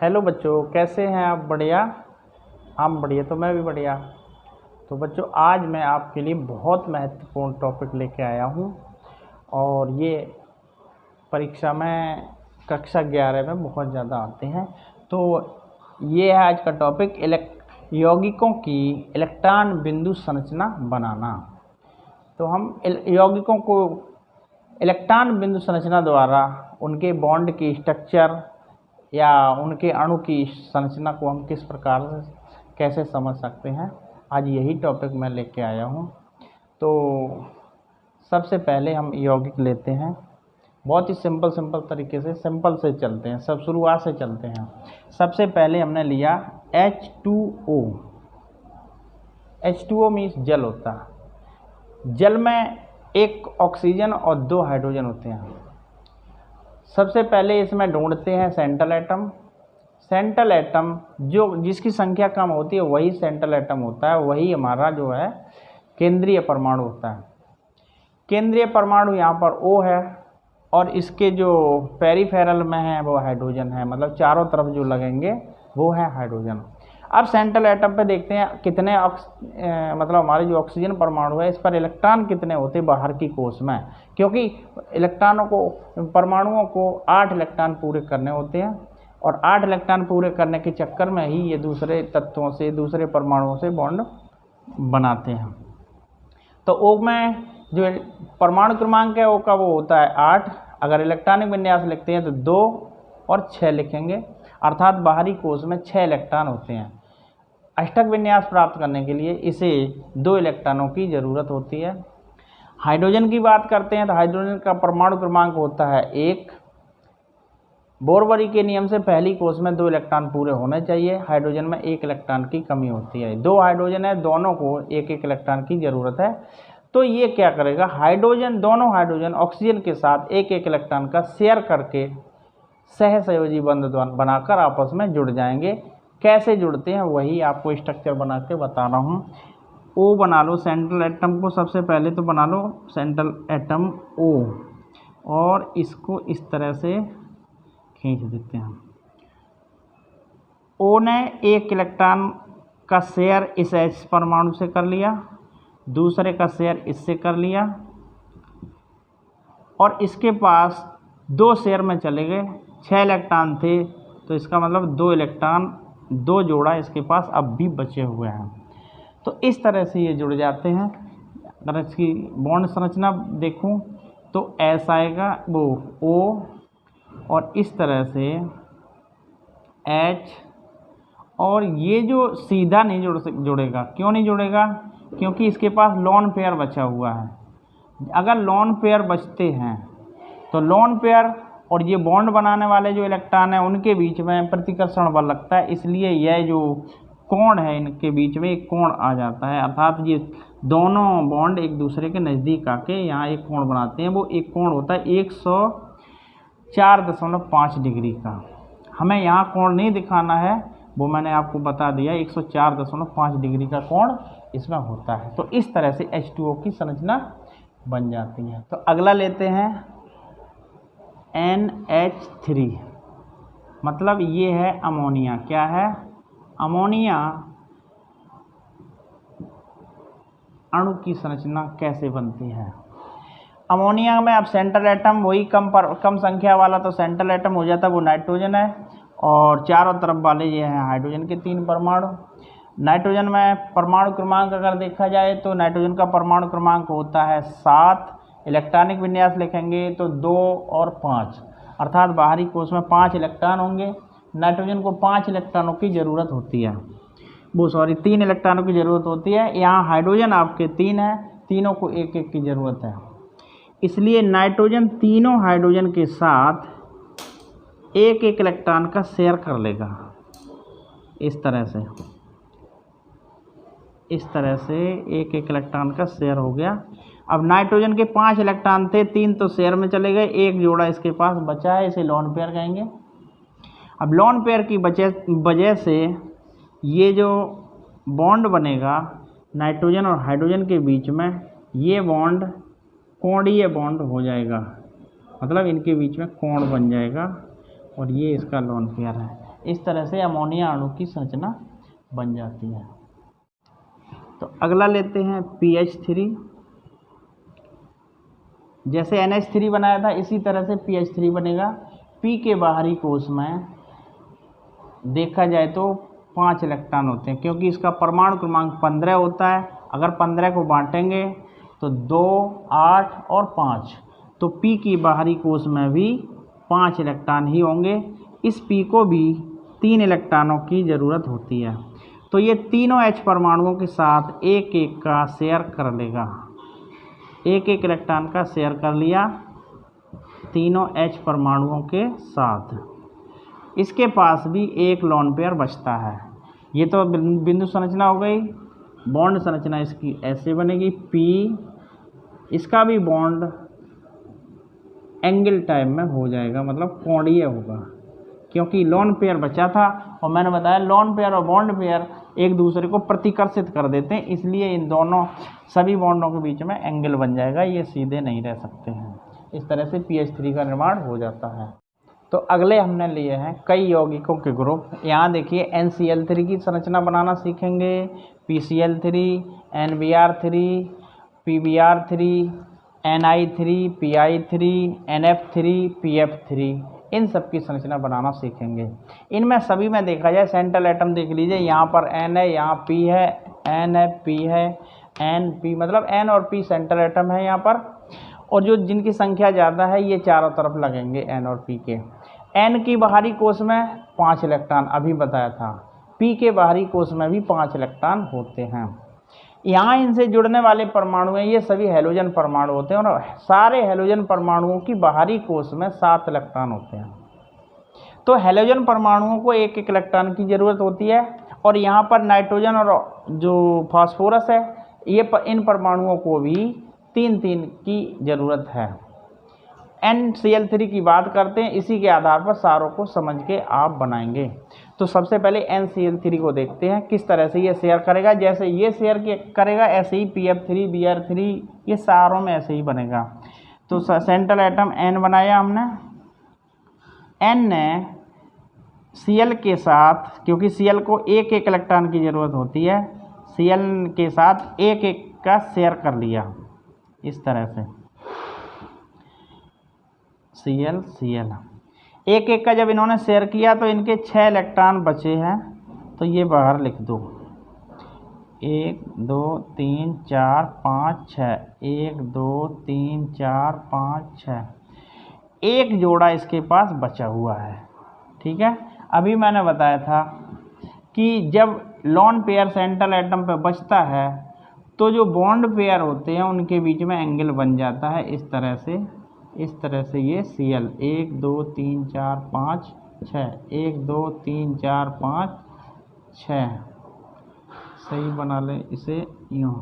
Hello बच्चों, कैसे हैं आप? बढ़िया। हम बढ़िया, तो मैं भी बढ़िया। तो बच्चों, आज मैं आपके लिए बहुत महत्वपूर्ण टॉपिक लेके आया हूँ और ये परीक्षा में कक्षा 11 में बहुत ज़्यादा आते हैं। तो ये है आज का टॉपिक, यौगिकों की इलेक्ट्रॉन बिंदु संरचना बनाना। तो हम यौगिकों को इलेक्ट्रॉन बिंदु संरचना द्वारा उनके बॉन्ड की स्ट्रक्चर या उनके अणु की संरचना को हम किस प्रकार से कैसे समझ सकते हैं, आज यही टॉपिक मैं लेके आया हूँ। तो सबसे पहले हम यौगिक लेते हैं, बहुत ही सिंपल तरीके से, सिंपल से चलते हैं, सब शुरुआत से चलते हैं। सबसे पहले हमने लिया H2O। H2O मीन्स जल होता है। जल में एक ऑक्सीजन और 2 हाइड्रोजन होते हैं। सबसे पहले इसमें ढूंढते हैं सेंट्रल एटम। सेंट्रल एटम जिसकी संख्या कम होती है वही सेंट्रल एटम होता है, वही हमारा जो है केंद्रीय परमाणु होता है। केंद्रीय परमाणु यहाँ पर O है और इसके जो पेरिफेरल में है वो हाइड्रोजन है, मतलब चारों तरफ जो लगेंगे वो है हाइड्रोजन। अब सेंट्रल एटम पे देखते हैं कितने मतलब हमारे जो ऑक्सीजन परमाणु है इस पर इलेक्ट्रॉन कितने होते हैं बाहर की कोश में, क्योंकि इलेक्ट्रॉनों को, परमाणुओं को 8 इलेक्ट्रॉन पूरे करने होते हैं और 8 इलेक्ट्रॉन पूरे करने के चक्कर में ही ये दूसरे तत्वों से, दूसरे परमाणुओं से बॉन्ड बनाते हैं। तो O में जो परमाणु क्रमांक है O का वो होता है 8। अगर इलेक्ट्रॉनिक विन्यास लिखते हैं तो 2 और 6 लिखेंगे, अर्थात बाहरी कोश में 6 इलेक्ट्रॉन होते हैं। अष्टक विन्यास प्राप्त करने के लिए इसे 2 इलेक्ट्रॉनों की ज़रूरत होती है। हाइड्रोजन की बात करते हैं तो हाइड्रोजन का परमाणु क्रमांक होता है 1। बोरबरी के नियम से पहली कोश में 2 इलेक्ट्रॉन पूरे होने चाहिए। हाइड्रोजन में 1 इलेक्ट्रॉन की कमी होती है। 2 हाइड्रोजन है, दोनों को 1-1 इलेक्ट्रॉन की ज़रूरत है। तो ये क्या करेगा, दोनों हाइड्रोजन ऑक्सीजन के साथ 1-1 इलेक्ट्रॉन का शेयर करके सहसंयोजी बंध बनाकर आपस में जुड़ जाएंगे। कैसे जुड़ते हैं वही आपको स्ट्रक्चर बना के बता रहा हूँ। O बना लो सेंट्रल एटम को, सबसे पहले तो बना लो सेंट्रल एटम O और इसको इस तरह से खींच देते हैं। O ने 1 इलेक्ट्रॉन का शेयर इस H परमाणु से कर लिया, दूसरे का शेयर इससे कर लिया और इसके पास 2 शेयर में चले गए। 6 इलेक्ट्रॉन थे तो इसका मतलब 2 इलेक्ट्रॉन, 2 जोड़ा इसके पास अब भी बचे हुए हैं। तो इस तरह से ये जुड़ जाते हैं। अगर इसकी बॉन्ड संरचना देखूं तो ऐसा आएगा वो O और इस तरह से H, और ये जो सीधा नहीं जुड़ेगा। क्यों नहीं जुड़ेगा? क्योंकि इसके पास लोन पेयर बचा हुआ है। अगर लोन पेयर बचते हैं तो लोन पेयर और ये बॉन्ड बनाने वाले जो इलेक्ट्रॉन हैं उनके बीच में प्रतिकर्षण बल लगता है, इसलिए यह जो कोण है इनके बीच में एक कोण आ जाता है, अर्थात ये दोनों बॉन्ड एक दूसरे के नज़दीक आके यहाँ एक कोण बनाते हैं। वो एक कोण होता है 104.5 डिग्री का। हमें यहाँ कोण नहीं दिखाना है, वो मैंने आपको बता दिया, 104.5 डिग्री का कोण इसमें होता है। तो इस तरह से H2O की संरचना बन जाती है। तो अगला लेते हैं NH3, मतलब ये है अमोनिया। क्या है? अमोनिया अणु की संरचना कैसे बनती है? अमोनिया में अब सेंट्रल एटम वही कम संख्या वाला तो सेंट्रल एटम हो जाता है, वो नाइट्रोजन है और चारों तरफ वाले ये हैं हाइड्रोजन के 3 परमाणु। नाइट्रोजन में परमाणु क्रमांक अगर देखा जाए तो नाइट्रोजन का परमाणु क्रमांक होता है 7। इलेक्ट्रॉनिक विन्यास लिखेंगे तो 2 और 5, अर्थात बाहरी कोश में 5 इलेक्ट्रॉन होंगे। नाइट्रोजन को 5 इलेक्ट्रॉनों की ज़रूरत होती है, 3 इलेक्ट्रॉनों की ज़रूरत होती है। यहाँ हाइड्रोजन आपके 3 हैं, तीनों को 1-1 की ज़रूरत है, इसलिए नाइट्रोजन तीनों हाइड्रोजन के साथ 1-1 इलेक्ट्रॉन का शेयर कर लेगा। इस तरह से 1-1 इलेक्ट्रॉन का शेयर हो गया। अब नाइट्रोजन के 5 इलेक्ट्रॉन थे, 3 तो शेयर में चले गए, 1 जोड़ा इसके पास बचा है, इसे लोन पेयर कहेंगे। अब लोन पेयर की वजह से ये जो बॉन्ड बनेगा नाइट्रोजन और हाइड्रोजन के बीच में, ये बॉन्ड कोणीय बॉन्ड हो जाएगा, मतलब इनके बीच में कोण बन जाएगा और ये इसका लोन पेयर है। इस तरह से अमोनिया अणु की संरचना बन जाती है। तो अगला लेते हैं PH3। जैसे NH3 बनाया था इसी तरह से PH3 बनेगा। P के बाहरी कोश में देखा जाए तो 5 इलेक्ट्रॉन होते हैं, क्योंकि इसका परमाणु क्रमांक 15 होता है। अगर 15 को बांटेंगे तो 2, 8 और 5, तो P की बाहरी कोश में भी 5 इलेक्ट्रॉन ही होंगे। इस P को भी 3 इलेक्ट्रॉनों की ज़रूरत होती है। तो ये तीनों H परमाणुओं के साथ एक एक का शेयर कर लेगा, एक एक इलेक्ट्रॉन का शेयर कर लिया तीनों H परमाणुओं के साथ। इसके पास भी एक लोन पेयर बचता है। ये तो बिंदु संरचना हो गई। बॉन्ड संरचना इसकी ऐसे बनेगी, P इसका भी बॉन्ड एंगल टाइप में हो जाएगा, मतलब कोणीय होगा, क्योंकि लोन पेयर बचा था। और मैंने बताया लोन पेयर और बॉन्ड पेयर एक दूसरे को प्रतिकर्षित कर देते हैं, इसलिए इन दोनों सभी बॉन्डों के बीच में एंगल बन जाएगा, ये सीधे नहीं रह सकते हैं। इस तरह से PH3 का निर्माण हो जाता है। तो अगले हमने लिए हैं कई यौगिकों के ग्रुप। यहाँ देखिए NCl3 की संरचना बनाना सीखेंगे, PCl3, NBr3, PBr3, Ni3, Pi3, NF3, PF3, इन सब की संरचना बनाना सीखेंगे। इनमें सभी में देखा जाए सेंट्रल एटम देख लीजिए, यहाँ पर N है, यहाँ P है, N है, P है, N P, मतलब N और P सेंट्रल एटम है यहाँ पर। और जो जिनकी संख्या ज़्यादा है ये चारों तरफ लगेंगे N और P के। N की बाहरी कोश में 5 इलेक्ट्रॉन अभी बताया था, P के बाहरी कोश में भी 5 इलेक्ट्रॉन होते हैं। यहाँ इनसे जुड़ने वाले परमाणु हैं, ये सभी हैलोजन परमाणु होते हैं, और सारे हैलोजन परमाणुओं की बाहरी कोश में 7 इलेक्ट्रॉन होते हैं। तो हैलोजन परमाणुओं को एक एक इलेक्ट्रॉन की ज़रूरत होती है। और यहाँ पर नाइट्रोजन और जो फास्फोरस है, ये इन परमाणुओं को भी 3-3 की ज़रूरत है। NCl3 की बात करते हैं, इसी के आधार पर सारों को समझ के आप बनाएंगे। तो सबसे पहले NCl3 को देखते हैं किस तरह से ये शेयर करेगा। जैसे ये शेयर करेगा ऐसे ही PF3, Br3, ये सारों में ऐसे ही बनेगा। तो सेंट्रल एटम N बनाया हमने। N ने Cl के साथ, क्योंकि Cl को एक एक इलेक्ट्रॉन की ज़रूरत होती है, Cl के साथ एक एक का शेयर कर लिया इस तरह से, Cl एक एक का जब इन्होंने शेयर किया तो इनके 6 इलेक्ट्रॉन बचे हैं। तो ये बाहर लिख दो, 1 2 3 4 5 6, 1 2 3 4 5 6, एक जोड़ा इसके पास बचा हुआ है। ठीक है, अभी मैंने बताया था कि जब लोन पेयर सेंट्रल एटम पे बचता है तो जो बॉन्ड पेयर होते हैं उनके बीच में एंगल बन जाता है इस तरह से ये Cl 1 2 3 4 5 6, 1 2 3 4 5 6, सही बना ले इसे यूँ।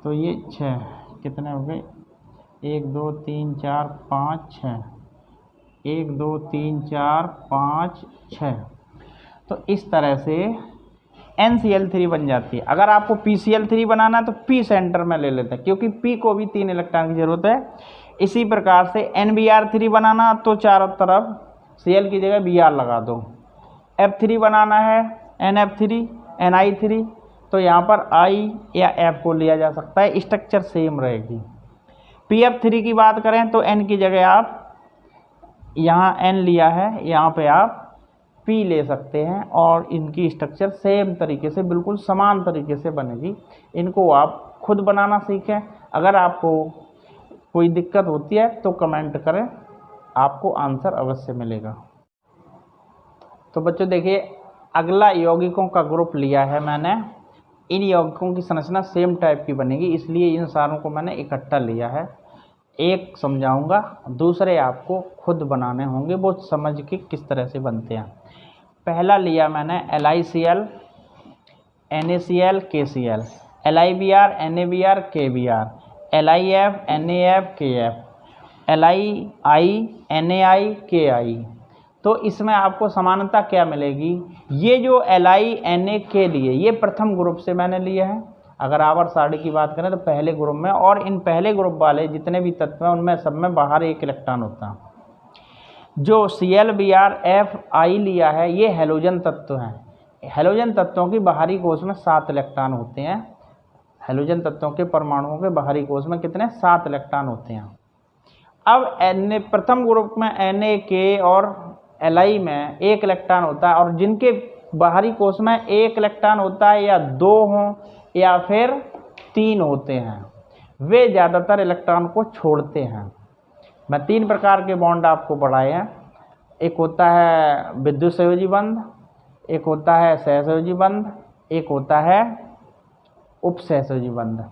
तो ये 6 कितने हो गए, 1 2 3 4 5 6, 1 2 3 4 5 6। तो इस तरह से NCl3 बन जाती है। अगर आपको PCl3 बनाना है तो P सेंटर में ले लेते हैं, क्योंकि P को भी 3 इलेक्ट्रॉन की ज़रूरत है। इसी प्रकार से NBr3 बनाना तो चारों तरफ Cl की जगह Br लगा दो। F3 बनाना है NF3, Ni3, तो यहाँ पर I या F को लिया जा सकता है, स्ट्रक्चर सेम रहेगी। PF3 की बात करें तो N की जगह आप यहाँ N लिया है, यहाँ पे आप P ले सकते हैं, और इनकी स्ट्रक्चर सेम तरीके से, बिल्कुल समान तरीके से बनेगी। इनको आप खुद बनाना सीखें। अगर आपको कोई दिक्कत होती है तो कमेंट करें, आपको आंसर अवश्य मिलेगा। तो बच्चों देखिए, अगला यौगिकों का ग्रुप लिया है मैंने। इन यौगिकों की संरचना सेम टाइप की बनेगी, इसलिए इन सारों को मैंने इकट्ठा लिया है। एक समझाऊंगा, दूसरे आपको खुद बनाने होंगे, वो समझ के किस तरह से बनते हैं। पहला लिया मैंने LiCl, NaCl, KCl, LiBr, NaBr, KBr, LiF, NaF, KF, Li, NaI, KI। तो इसमें आपको समानता क्या मिलेगी, ये जो Li, Na, K लिए, ये प्रथम ग्रुप से मैंने लिए हैं। अगर आवर्त सारणी की बात करें तो पहले ग्रुप में, और इन पहले ग्रुप वाले जितने भी तत्व हैं उनमें सब में बाहर एक इलेक्ट्रॉन होता है। जो ClBr लिया है ये हैलोजन तत्व हैं। हैलोजन तत्वों की बाहरी कोश में 7 इलेक्ट्रॉन होते हैं। हैलोजन तत्वों के परमाणुओं के बाहरी कोश में कितने 7 इलेक्ट्रॉन होते हैं। अब प्रथम ग्रुप में Na और Li में 1 इलेक्ट्रॉन होता है, और जिनके बाहरी कोश में 1 इलेक्ट्रॉन होता है या 2 हों या फिर 3 होते हैं, वे ज़्यादातर इलेक्ट्रॉन को छोड़ते हैं। मैं 3 प्रकार के बॉन्ड आपको पढ़ाए हैं। एक होता है विद्युत संयोजी बंध, एक होता है सहसंयोजी बंध, एक होता है उपसहसंयोजी बंध।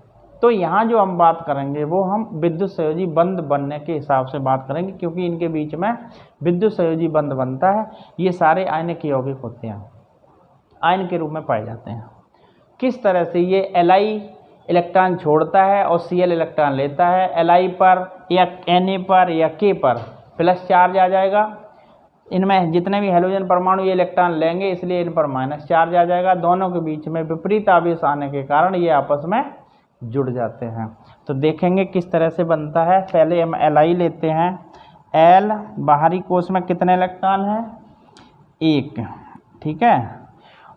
तो यहाँ जो हम बात करेंगे वो हम विद्युत संयोजी बंध बनने के हिसाब से बात करेंगे, क्योंकि इनके बीच में विद्युत संयोजी बंध बनता है। ये सारे आयनिक यौगिक होते हैं, आयन के रूप में पाए जाते हैं। किस तरह से ये Li इलेक्ट्रॉन छोड़ता है और Cl इलेक्ट्रॉन लेता है। Li पर या Na पर या K पर प्लस चार्ज आ जाएगा। इनमें जितने भी हैलोजन परमाणु ये इलेक्ट्रॉन लेंगे, इसलिए इन पर माइनस चार्ज आ जाएगा। दोनों के बीच में विपरीत आवेश आने के कारण ये आपस में जुड़ जाते हैं। तो देखेंगे किस तरह से बनता है। पहले हम Li लेते हैं। L बाहरी कोश में कितने इलेक्ट्रॉन हैं? 1, ठीक है।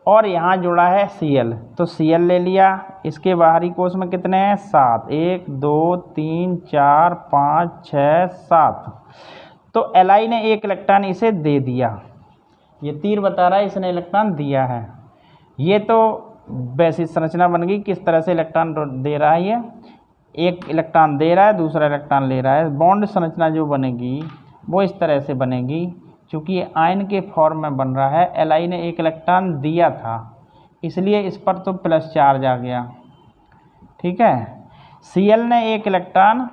और यहाँ जुड़ा है Cl, तो Cl ले लिया। इसके बाहरी कोश में कितने हैं? 7, 1 2 3 4 5 6 7। तो Li ने 1 इलेक्ट्रॉन इसे दे दिया। ये तीर बता रहा है इसने इलेक्ट्रॉन दिया है। ये तो वैसी संरचना बन गई। किस तरह से इलेक्ट्रॉन दे रहा है? ये 1 इलेक्ट्रॉन दे रहा है, दूसरा इलेक्ट्रॉन ले रहा है। बॉन्ड संरचना जो बनेगी वो इस तरह से बनेगी। चूँकि ये आयन के फॉर्म में बन रहा है, Li ने 1 इलेक्ट्रॉन दिया था, इसलिए इस पर तो प्लस चार्ज आ गया, ठीक है। Cl ने 1 इलेक्ट्रॉन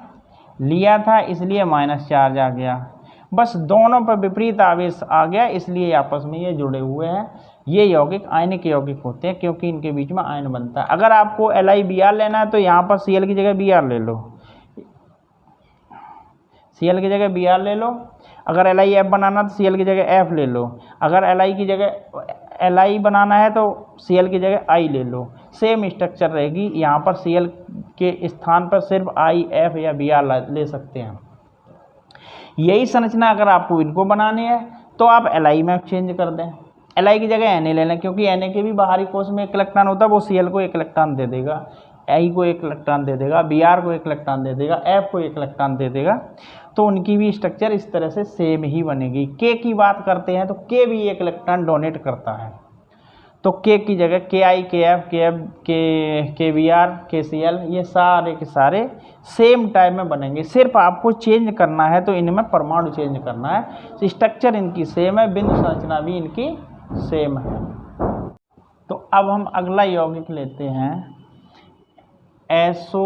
लिया था, इसलिए माइनस चार्ज आ गया। बस दोनों पर विपरीत आवेश आ गया, इसलिए आपस में ये जुड़े हुए हैं। ये यौगिक आयनिक यौगिक होते हैं, क्योंकि इनके बीच में आयन बनता है। अगर आपको LiBr लेना है तो यहाँ पर Cl की जगह Br ले लो, Cl की जगह Br ले लो। अगर LiF बनाना तो Cl की जगह F ले लो। अगर Li की जगह Li बनाना है तो Cl की जगह I ले लो। सेम स्ट्रक्चर रहेगी। यहाँ पर Cl के स्थान पर सिर्फ I, F या Br ले सकते हैं। यही संरचना अगर आपको इनको बनानी है तो आप Li में चेंज कर दें। Li की जगह Na ले लें, क्योंकि Na के भी बाहरी कोश में 1 इलेक्ट्रॉन होता है। वो Cl को 1 इलेक्ट्रॉन दे देगा, I को 1 इलेक्ट्रॉन दे देगा, Br को 1 इलेक्ट्रॉन दे देगा, F को 1 इलेक्ट्रॉन दे देगा। तो उनकी भी स्ट्रक्चर इस तरह से सेम ही बनेगी। K की बात करते हैं तो K भी 1 इलेक्ट्रॉन डोनेट करता है, तो K की जगह Ki, Kf, Kbr, KCl ये सारे के सारे सेम टाइप में बनेंगे। सिर्फ आपको चेंज करना है तो इनमें परमाणु चेंज करना है। स्ट्रक्चर इनकी सेम है, बिंदु संरचना भी इनकी सेम है। तो अब हम अगला यौगिक लेते हैं SO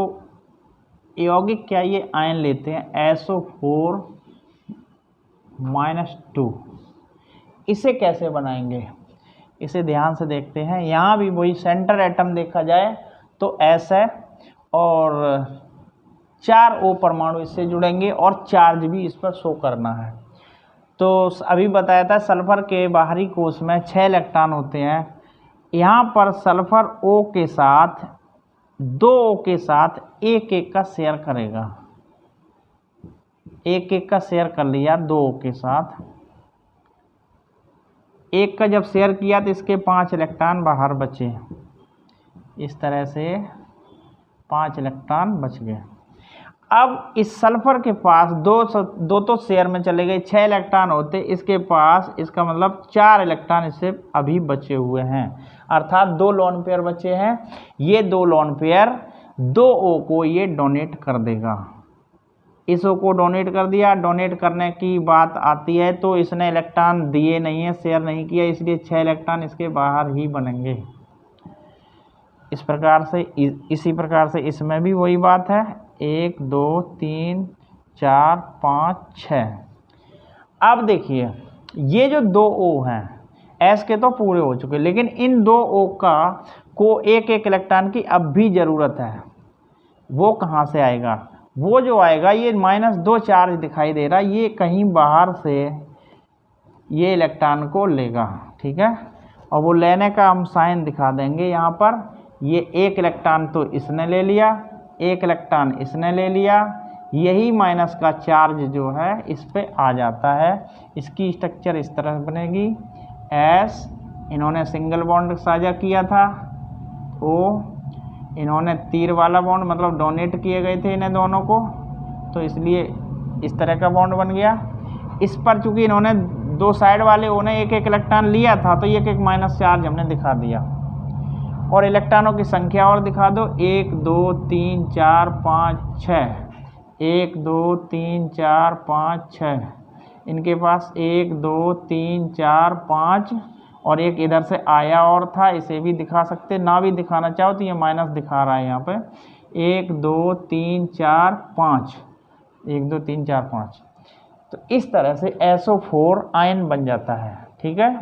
यौगिक, क्या ये आयन लेते हैं SO4 -2। इसे कैसे बनाएंगे, इसे ध्यान से देखते हैं। यहाँ भी वही सेंटर एटम देखा जाए तो S है और 4 O परमाणु इससे जुड़ेंगे और चार्ज भी इस पर शो करना है। तो अभी बताया था सल्फर के बाहरी कोश में 6 इलेक्ट्रॉन होते हैं। यहाँ पर सल्फर O के साथ 2 O के साथ 1-1 का शेयर करेगा। 1-1 का शेयर कर लिया 2 O के साथ। 1 का जब शेयर किया तो इसके 5 इलेक्ट्रॉन बाहर बचे। इस तरह से 5 इलेक्ट्रॉन बच गए। अब इस सल्फर के पास दो तो शेयर में चले गए, 6 इलेक्ट्रॉन होते इसके पास, इसका मतलब 4 इलेक्ट्रॉन इससे अभी बचे हुए हैं, अर्थात 2 लोन पेयर बचे हैं। ये 2 लोन पेयर 2 O को ये डोनेट कर देगा। इस O को डोनेट कर दिया। डोनेट करने की बात आती है तो इसने इलेक्ट्रॉन दिए नहीं है, शेयर नहीं किया, इसलिए 6 इलेक्ट्रॉन इसके बाहर ही बनेंगे। इस प्रकार से इसी प्रकार से इसमें भी वही बात है, 1 2 3 4 5 6। अब देखिए ये जो 2 O हैं, S के तो पूरे हो चुके, लेकिन इन 2 O को 1-1 इलेक्ट्रॉन की अब भी ज़रूरत है। वो कहाँ से आएगा? वो जो आएगा ये -2 चार्ज दिखाई दे रहा है, ये कहीं बाहर से ये इलेक्ट्रॉन को लेगा, ठीक है। और वो लेने का हम साइन दिखा देंगे यहाँ पर। ये 1 इलेक्ट्रॉन तो इसने ले लिया, 1 इलेक्ट्रॉन इसने ले लिया, यही माइनस का चार्ज जो है इस पे आ जाता है। इसकी स्ट्रक्चर इस तरह बनेगी, एस, इन्होंने सिंगल बॉन्ड साझा किया था, ओ, इन्होंने तीर वाला बॉन्ड मतलब डोनेट किए गए थे इन्हें दोनों को, तो इसलिए इस तरह का बॉन्ड बन गया। इस पर चूंकि इन्होंने दो साइड वाले ओ ने एक एक इलेक्ट्रॉन लिया था तो एक एक माइनस चार्ज हमने दिखा दिया। और इलेक्ट्रॉनों की संख्या और दिखा दो, 1 2 3 4 5 6, 1 2 3 4 5 6, इनके पास 1 2 3 4 5, और एक इधर से आया और था, इसे भी दिखा सकते, ना भी दिखाना चाहो तो ये माइनस दिखा रहा है यहाँ पे, 1 2 3 4 5, 1 2 3 4 5। तो इस तरह से SO4 आयन बन जाता है। ठीक है,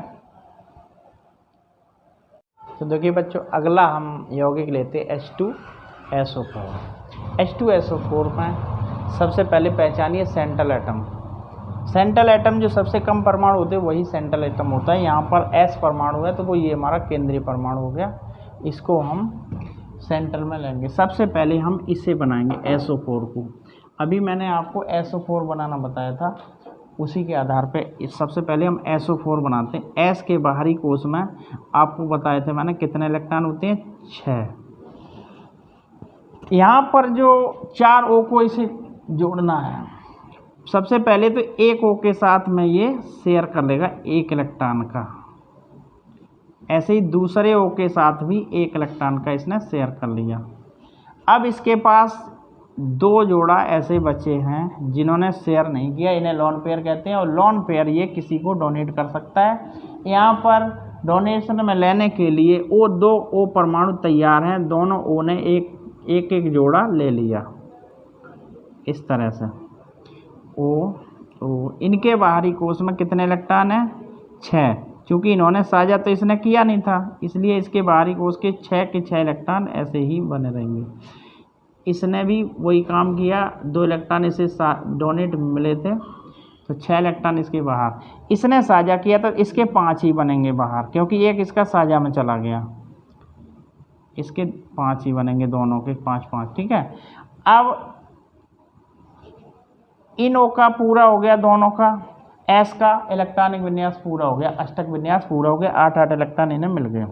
तो देखिए बच्चों, अगला हम यौगिक लेते हैं H2SO4। H2SO4 में सबसे पहले पहचानिए सेंट्रल एटम। सेंट्रल एटम जो सबसे कम परमाणु होते हैं वही सेंट्रल एटम होता है। यहाँ पर S परमाणु है तो वो ये हमारा केंद्रीय परमाणु हो गया, इसको हम सेंटर में लेंगे। सबसे पहले हम इसे बनाएंगे SO4 को। अभी मैंने आपको SO4 बनाना बताया था, उसी के आधार पे सबसे पहले हम SO4 बनाते हैं। S के बाहरी कोश में आपको बताए थे मैंने कितने इलेक्ट्रॉन होते हैं, 6। यहाँ पर जो 4 O को इसे जोड़ना है, सबसे पहले तो एक O के साथ में ये शेयर कर लेगा 1 इलेक्ट्रॉन का, ऐसे ही दूसरे O के साथ भी 1 इलेक्ट्रॉन का इसने शेयर कर लिया। अब इसके पास 2 जोड़ा ऐसे बचे हैं जिन्होंने शेयर नहीं किया, इन्हें लॉन पेयर कहते हैं, और लॉन पेयर ये किसी को डोनेट कर सकता है। यहाँ पर डोनेशन में लेने के लिए वो 2 O परमाणु तैयार हैं, दोनों O ने एक जोड़ा ले लिया इस तरह से, O। इनके बाहरी कोश में कितने इलेक्ट्रॉन हैं, 6। चूँकि इन्होंने साझा तो इसने किया नहीं था, इसलिए इसके बाहरी कोश के 6 के 6 इलेक्ट्रॉन ऐसे ही बने रहेंगे। इसने भी वही काम किया, 2 इलेक्ट्रॉन इसे डोनेट मिले थे तो 6 इलेक्ट्रॉन इसके बाहर, इसने साझा किया तो इसके 5 ही बनेंगे बाहर, क्योंकि एक इसका साझा में चला गया, इसके 5 ही बनेंगे, दोनों के 5-5। ठीक है, अब इन O का पूरा हो गया, दोनों का S का इलेक्ट्रॉनिक विन्यास पूरा हो गया, अष्टक विन्यास पूरा हो गया, 8-8 इलेक्ट्रॉन इन्हें मिल गए।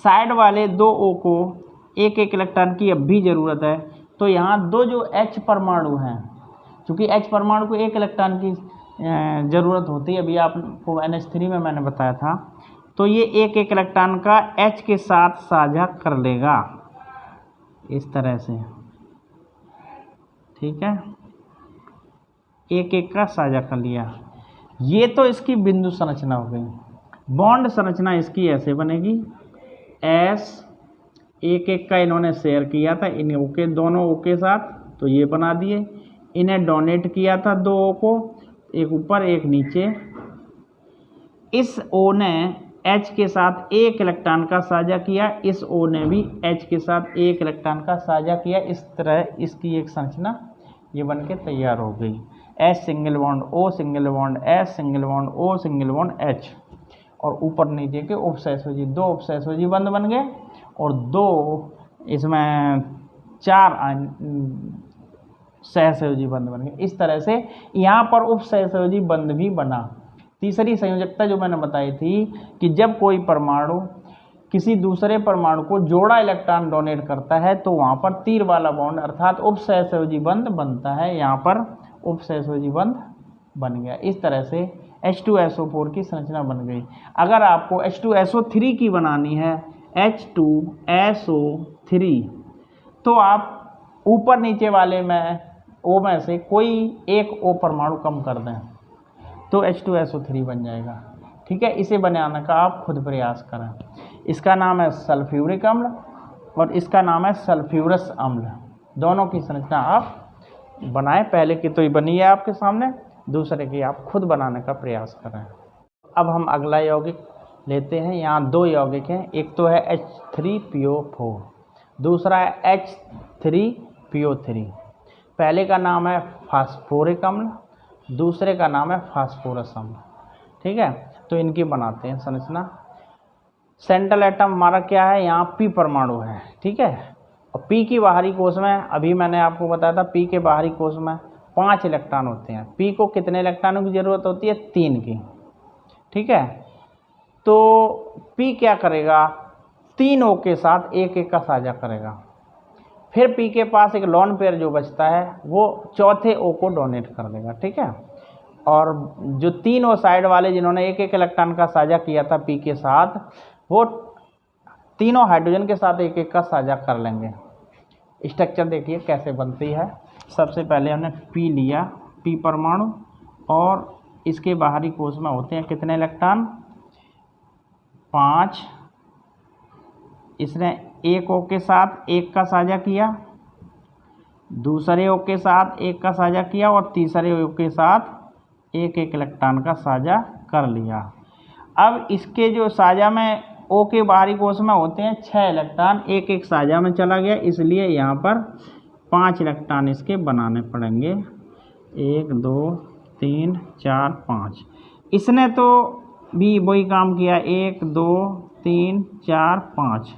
साइड वाले 2 O को एक इलेक्ट्रॉन की अब भी ज़रूरत है, तो यहाँ 2 जो H परमाणु हैं, क्योंकि H परमाणु को 1 इलेक्ट्रॉन की ज़रूरत होती है, अभी आपको NH3 में मैंने बताया था, तो ये एक इलेक्ट्रॉन का H के साथ साझा कर लेगा इस तरह से। ठीक है, एक का साझा कर लिया। ये तो इसकी बिंदु संरचना हो गई। बॉन्ड संरचना इसकी ऐसे बनेगी, S, एक का इन्होंने शेयर किया था इन O के, दोनों O के साथ, तो ये बना दिए। इन्हें डोनेट किया था 2 O को, एक ऊपर एक नीचे। इस O ने H के साथ 1 इलेक्ट्रॉन का साझा किया, इस O ने भी H के साथ 1 इलेक्ट्रॉन का साझा किया। इस तरह इसकी एक संरचना ये बन के तैयार हो गई। H single bond O single bond S single bond O single bond H, और ऊपर नीचे के उपसहसयोजी 2 उपसहसयोजी बंध बन गए, और 2 इसमें 4 सहसयोजी बंध बन गए। इस तरह से यहाँ पर उपसहसयोजी बंध भी बना। तीसरी संयोजकता जो मैंने बताई थी कि जब कोई परमाणु किसी दूसरे परमाणु को जोड़ा इलेक्ट्रॉन डोनेट करता है तो वहाँ पर तीर वाला बॉन्ड अर्थात उपसहसयोजी बंध बनता है। यहाँ पर उपसहसयोजी बंध बन गया। इस तरह से H2SO4 की संरचना बन गई। अगर आपको H2SO3 की बनानी है, H2SO3, तो आप ऊपर नीचे वाले में O में से कोई एक O परमाणु कम कर दें तो H2SO3 बन जाएगा। ठीक है, इसे बनाने का आप खुद प्रयास करें। इसका नाम है सल्फ्यूरिक अम्ल और इसका नाम है सल्फ्यूरस अम्ल। दोनों की संरचना आप बनाएं। पहले की तो ये बनी है आपके सामने, दूसरे की आप खुद बनाने का प्रयास करें। अब हम अगला यौगिक लेते हैं। यहाँ 2 यौगिक हैं, एक तो है H3PO4, दूसरा है H3PO3। पहले का नाम है फास्फोरिक अम्ल, दूसरे का नाम है फास्फोरस अम्ल। ठीक है, तो इनकी बनाते हैं संरचना। सेंट्रल एटम हमारा क्या है, यहाँ P परमाणु है। ठीक है, और P की बाहरी कोश में अभी मैंने आपको बताया था P के बाहरी कोश में 5 इलेक्ट्रॉन होते हैं। P को कितने इलेक्ट्रॉनों की ज़रूरत होती है? 3 की। ठीक है, तो P क्या करेगा? 3 O के साथ एक एक का साझा करेगा। फिर P के पास एक लोन पेयर जो बचता है वो चौथे O को डोनेट कर देगा। ठीक है, और जो 3 O साइड वाले जिन्होंने एक एक इलेक्ट्रॉन का साझा किया था P के साथ, वो तीनों हाइड्रोजन के साथ एक एक का साझा कर लेंगे। स्ट्रक्चर देखिए कैसे बनती है। सबसे पहले हमने P लिया, P परमाणु, और इसके बाहरी कोश में होते हैं कितने इलेक्ट्रॉन? 5। इसने एक O के साथ एक का साझा किया, दूसरे O के साथ एक का साझा किया, और तीसरे O के साथ एक एक इलेक्ट्रॉन का साझा कर लिया। अब इसके जो साझा में O के बाहरी कोश में होते हैं 6 इलेक्ट्रॉन, एक एक साझा में चला गया, इसलिए यहाँ पर 5 इलेक्ट्रॉन इसके बनाने पड़ेंगे। 1 2 3 4 5। इसने तो भी वही काम किया, 1 2 3 4 5।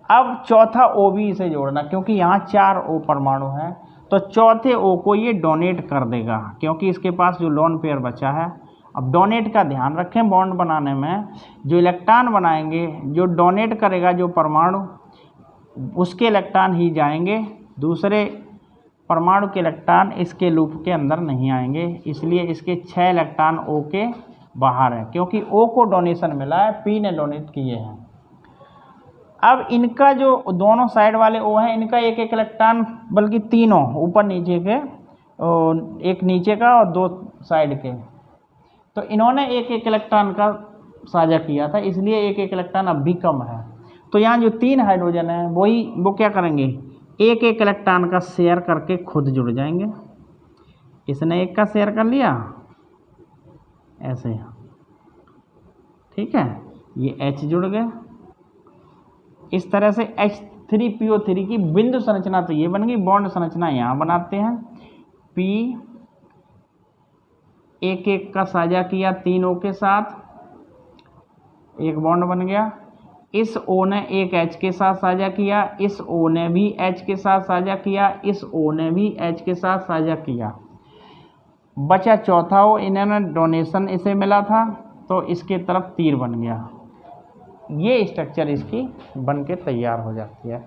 अब चौथा O भी इसे जोड़ना, क्योंकि यहाँ 4 O परमाणु हैं, तो चौथे O को ये डोनेट कर देगा, क्योंकि इसके पास जो लोन पेयर बचा है। अब डोनेट का ध्यान रखें, बॉन्ड बनाने में जो इलेक्ट्रॉन बनाएंगे, जो डोनेट करेगा जो परमाणु, उसके इलेक्ट्रॉन ही जाएंगे, दूसरे परमाणु के इलेक्ट्रॉन इसके लूप के अंदर नहीं आएंगे। इसलिए इसके 6 इलेक्ट्रॉन O के बाहर हैं, क्योंकि O को डोनेशन मिला है, P ने डोनेट किए हैं। अब इनका जो दोनों साइड वाले O हैं, इनका एक एक इलेक्ट्रॉन, बल्कि तीनों ऊपर नीचे के, एक नीचे का और 2 साइड के, तो इन्होंने एक एक इलेक्ट्रॉन का साझा किया था, इसलिए एक एक इलेक्ट्रॉन अब भी कम है। तो यहाँ जो 3 हाइड्रोजन हैं वो क्या करेंगे? एक एक इलेक्ट्रॉन का शेयर करके खुद जुड़ जाएंगे। इसने एक का शेयर कर लिया ऐसे, ठीक है, ये H जुड़ गए। इस तरह से H3PO3 की बिंदु संरचना तो ये बन गई। बॉन्ड संरचना यहाँ बनाते हैं। P एक एक का साझा किया 3 O के साथ, एक बॉन्ड बन गया। इस O ने एक H के साथ साझा किया, इस O ने भी H के साथ साझा किया, इस O ने भी H के साथ साझा किया। बचा चौथा O, इन्होंने डोनेशन इसे मिला था, तो इसके तरफ तीर बन गया। ये स्ट्रक्चर इसकी बन के तैयार हो जाती है।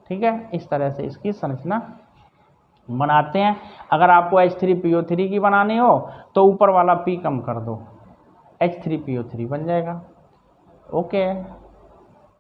ठीक है, इस तरह से इसकी संरचना बनाते हैं। अगर आपको H3PO3 की बनानी हो तो ऊपर वाला P कम कर दो, H3PO3 बन जाएगा। ओके।